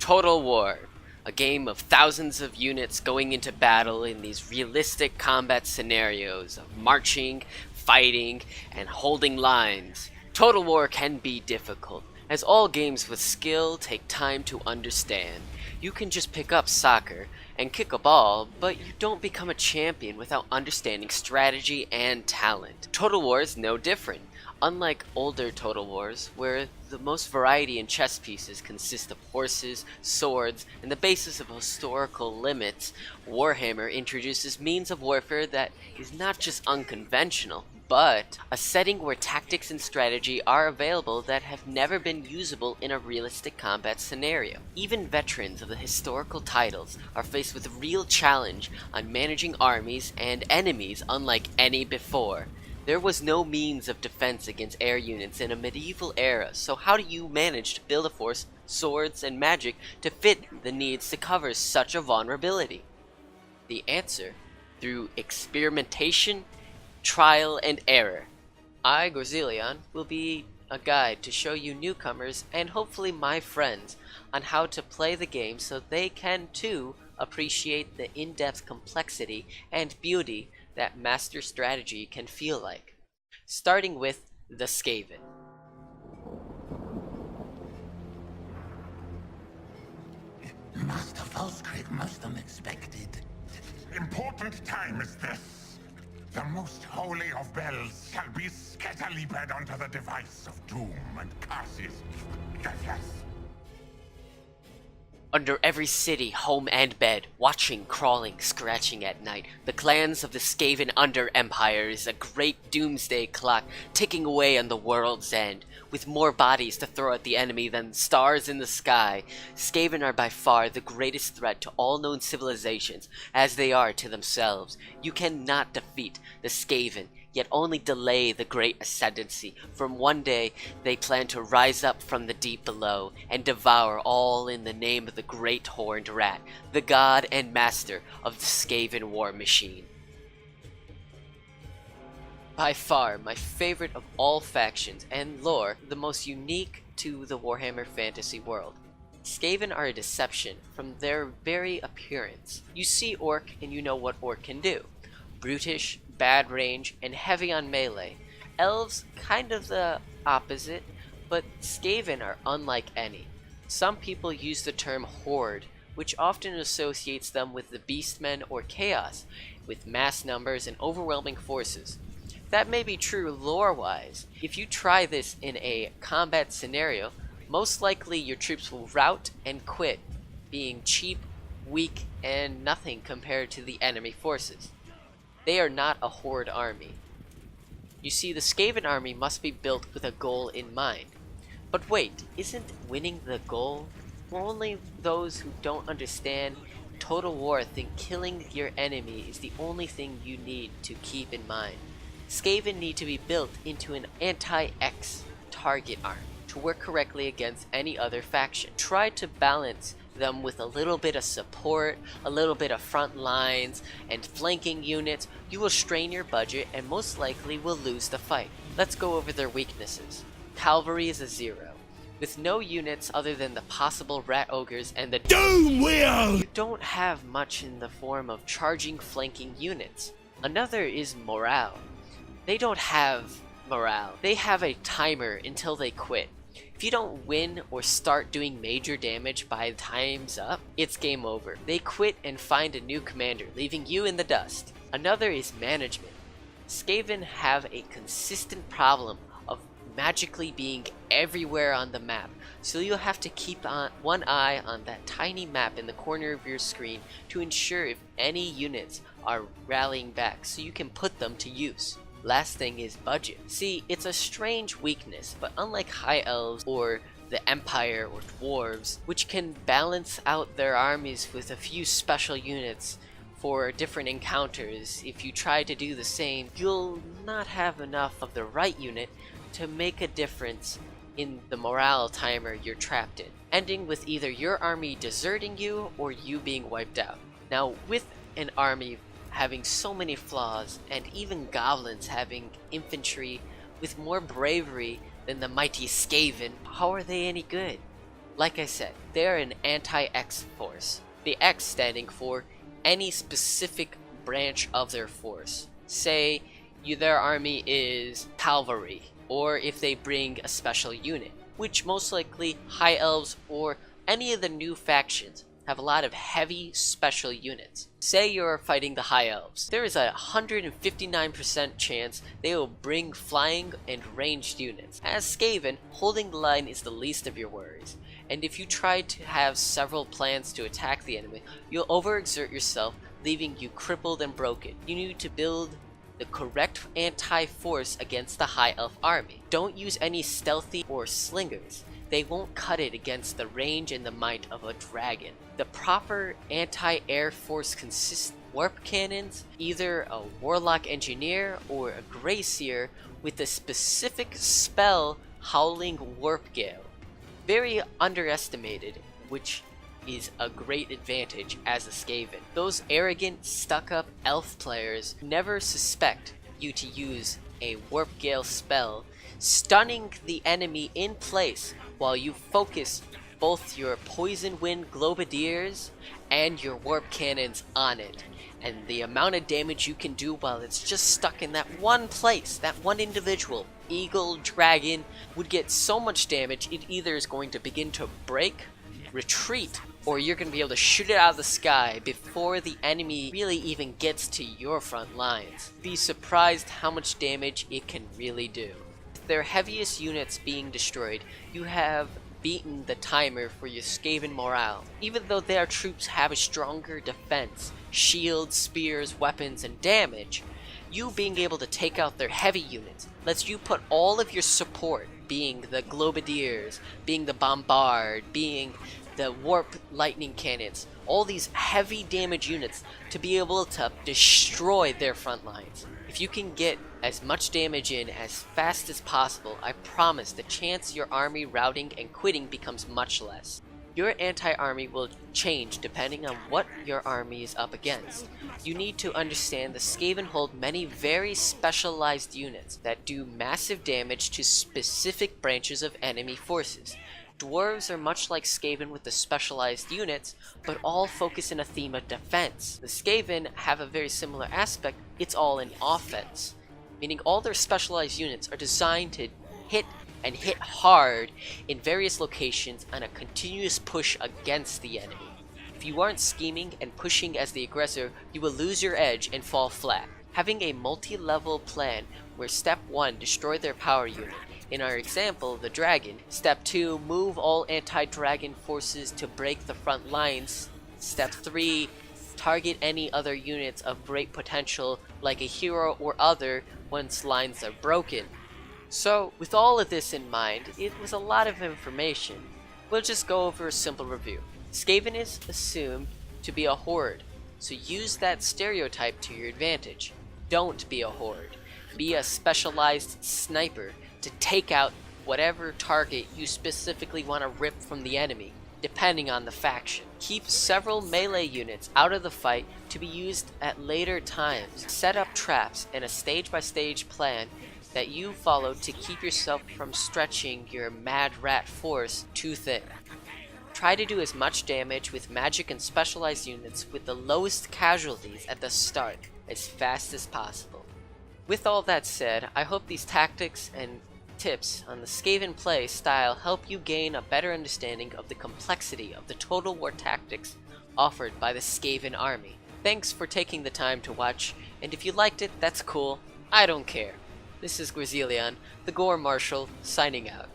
Total War, a game of thousands of units going into battle in these realistic combat scenarios of marching, fighting, and holding lines. Total War can be difficult, as all games with skill take time to understand. You can just pick up soccer and kick a ball, but you don't become a champion without understanding strategy and talent. Total War is no different. Unlike older Total Wars, where the most variety in chess pieces consist of horses, swords, and the basis of historical limits, Warhammer introduces means of warfare that is not just unconventional, but a setting where tactics and strategy are available that have never been usable in a realistic combat scenario. Even veterans of the historical titles are faced with a real challenge on managing armies and enemies unlike any before. There was no means of defense against air units in a medieval era, so how do you manage to build a force, swords, and magic to fit the needs to cover such a vulnerability? The answer, through experimentation, trial, and error. I, Gorzealion, will be a guide to show you newcomers and hopefully my friends on how to play the game so they can too appreciate the in-depth complexity and beauty that master strategy can feel like. Starting with the Skaven. Master Volskrig, most unexpected. Important time is this. The most holy of bells shall be scatter-leaped onto the device of doom and curses. Yes. Under every city, home, and bed, watching, crawling, scratching at night, the clans of the Skaven Under Empire is a great doomsday clock ticking away on the world's end. With more bodies to throw at the enemy than stars in the sky, Skaven are by far the greatest threat to all known civilizations, as they are to themselves. You cannot defeat the Skaven, yet only delay the great ascendancy, for one day they plan to rise up from the deep below and devour all in the name of the great horned rat, the god and master of the Skaven war machine. By far my favorite of all factions and lore, the most unique to the Warhammer fantasy world. Skaven are a deception from their very appearance. You see Orc and you know what Orc can do. Brutish, bad range, and heavy on melee. Elves, kind of the opposite, but Skaven are unlike any. Some people use the term Horde, which often associates them with the Beastmen or Chaos, with mass numbers and overwhelming forces. That may be true lore-wise. If you try this in a combat scenario, most likely your troops will rout and quit, being cheap, weak, and nothing compared to the enemy forces. They are not a horde army. You see, the Skaven army must be built with a goal in mind. But wait, isn't winning the goal? Well, only those who don't understand Total War think killing your enemy is the only thing you need to keep in mind. Skaven need to be built into an anti-X target army to work correctly against any other faction. Try to balance them with a little bit of support, a little bit of front lines, and flanking units. You will strain your budget and most likely will lose the fight. Let's go over their weaknesses. Cavalry is a 0. With no units other than the possible rat ogres and the doom wheel, you don't have much in the form of charging flanking units. Another is morale. They don't have morale. They have a timer until they quit. If you don't win or start doing major damage by time's up, it's game over. They quit and find a new commander, leaving you in the dust. Another is management. Skaven have a consistent problem of magically being everywhere on the map, so you'll have to keep one eye on that tiny map in the corner of your screen to ensure if any units are rallying back so you can put them to use. Last thing is budget. See, it's a strange weakness, but unlike High Elves or the Empire or Dwarves, which can balance out their armies with a few special units for different encounters, if you try to do the same, you'll not have enough of the right unit to make a difference in the morale timer you're trapped in, ending with either your army deserting you or you being wiped out. Now, with an army having so many flaws, and even goblins having infantry with more bravery than the mighty Skaven, how are they any good? Like I said, they're an anti-X force. The X standing for any specific branch of their force. Say their army is cavalry, or if they bring a special unit, which most likely High Elves or any of the new factions have a lot of heavy special units. Say you're fighting the High Elves. There is a 159% chance they will bring flying and ranged units. As Skaven, holding the line is the least of your worries. And if you try to have several plans to attack the enemy, you'll overexert yourself, leaving you crippled and broken. You need to build the correct anti-force against the High Elf army. Don't use any stealthy or slingers. They won't cut it against the range and the might of a dragon. The proper anti-air force consists of warp cannons, either a warlock engineer or a Grey Seer with the specific spell Howling Warp Gale. Very underestimated, which is a great advantage as a Skaven. Those arrogant, stuck-up elf players never suspect you to use a Warp Gale spell, stunning the enemy in place while you focus both your Poison Wind Globadiers and your Warp Cannons on it. And the amount of damage you can do while it's just stuck in that one place, that one individual, Eagle, Dragon, would get so much damage it either is going to begin to break, retreat, or you're going to be able to shoot it out of the sky before the enemy really even gets to your front lines. Be surprised how much damage it can really do. With their heaviest units being destroyed, you have beaten the timer for your Skaven morale. Even though their troops have a stronger defense, shields, spears, weapons, and damage, you being able to take out their heavy units lets you put all of your support, being the Globadiers, being the Bombard, being the Warp Lightning Cannons, all these heavy damage units to be able to destroy their front lines. If you can get as much damage in as fast as possible, I promise the chance your army routing and quitting becomes much less. Your anti-army will change depending on what your army is up against. You need to understand the Skaven hold many very specialized units that do massive damage to specific branches of enemy forces. Dwarves are much like Skaven with the specialized units, but all focus in a theme of defense. The Skaven have a very similar aspect, it's all in offense, meaning all their specialized units are designed to hit and hit hard in various locations on a continuous push against the enemy. If you aren't scheming and pushing as the aggressor, you will lose your edge and fall flat. Having a multi-level plan where step 1, destroy their power unit. In our example, the dragon. Step 2, move all anti-dragon forces to break the front lines. Step 3, target any other units of great potential like a hero or other once lines are broken. So, with all of this in mind, it was a lot of information. We'll just go over a simple review. Skaven is assumed to be a horde, so use that stereotype to your advantage. Don't be a horde. Be a specialized sniper to take out whatever target you specifically want to rip from the enemy, depending on the faction. Keep several melee units out of the fight to be used at later times. Set up traps and a stage-by-stage plan that you follow to keep yourself from stretching your mad rat force too thin. Try to do as much damage with magic and specialized units with the lowest casualties at the start as fast as possible. With all that said, I hope these tactics and tips on the Skaven play style help you gain a better understanding of the complexity of the Total War tactics offered by the Skaven army. Thanks for taking the time to watch, and if you liked it, that's cool. I don't care. This is Gorzealion, the Gore Marshal, signing out.